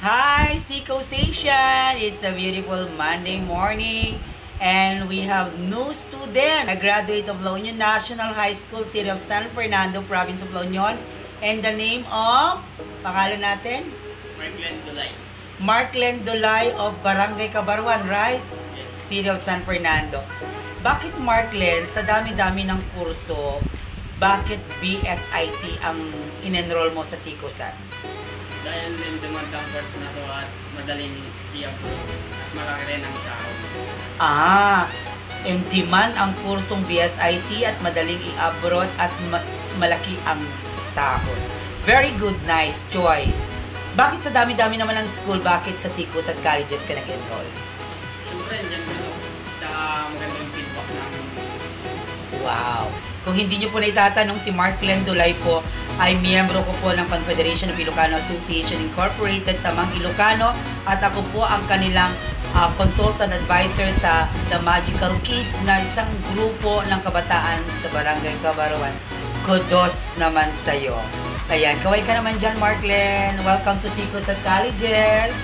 Hi, Seco Station! It's a beautiful Monday morning and we have new student, a graduate of La Union National High School, City of San Fernando, Province of La Union, and the name of, pangalan natin? Marklen Dulay. Marklen Dulay of Barangay Cabaruan, right? Yes. City of San Fernando. Bakit Marklen, sa dami-dami ng kurso, bakit BSIT ang in-enroll mo sa Secosan? Dahil in demand ang course na to at madaling i-upload at malaki rin ang sahod. In demand ang kursong BSIT at madaling i-abroad at malaki ang sahod. Very good, nice choice. Bakit sa dami-dami naman ng school, bakit sa SICOs at colleges ka nag-enroll? Siyempre, dyan dito. Tsaka magandang feedback ng Wow! Kung hindi nyo po na itatanong, si Marklen Dulay po ay miyembro ko po ng Confederation of Ilocano Association Incorporated sa Mang Ilocano at ako po ang kanilang consultant advisor sa The Magical Kids na isang grupo ng kabataan sa Barangay Cabaruan. Kudos naman sa'yo. Ayan, kaway ka naman dyan, Marklen. Welcome to SICOs at Colleges.